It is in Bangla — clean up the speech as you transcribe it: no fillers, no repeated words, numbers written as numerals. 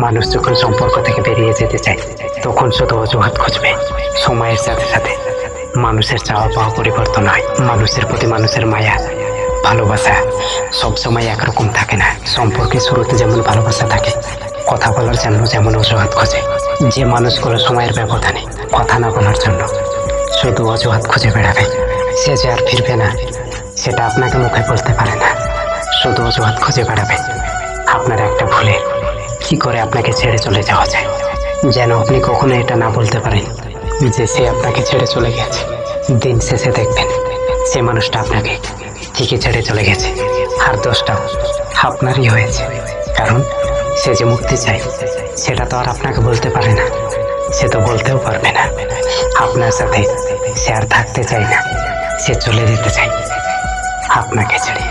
মানুষ যখন সম্পর্ক থেকে বেরিয়ে যেতে চায় তখন শুধু অজুহাত খুঁজবে। সময়ের সাথে সাথে মানুষের চাওয়া পাওয়া পরিবর্তন হয়। মানুষের প্রতি মানুষের মায়া, ভালোবাসা সবসময় একরকম থাকে না। সম্পর্কের শুরুতে যেমন ভালোবাসা থাকে, কথা বলার জন্য যেমন অজুহাত খোঁজে। যে মানুষগুলো সময়ের ব্যবধানে কথা না বলার জন্য শুধু অজুহাত খুঁজে বেড়াবে, সে যে আর ফিরবে না সেটা আপনাকে মুখে বলতে পারে না, শুধু অজুহাত খুঁজে বেড়াবে। আপনার একটা ভুলে কি করে আপনাকে ছেড়ে চলে যাওয়া যায়, যেন আপনি কখনো এটা না বলতে পারেন যে সে আপনাকে ছেড়ে চলে গেছে। দিন শেষে দেখবেন সে মানুষটা আপনাকে ঠিকই ছেড়ে চলে গেছে, আর দোষটাও আপনারই হয়েছে। কারণ সে যে মুক্তি চায় সেটা তো আর আপনাকে বলতে পারে না, সে তো বলতেও পারবে না। আপনার সাথে সে আর থাকতে চায় না, সে চলে যেতে চায় আপনাকে ছেড়ে।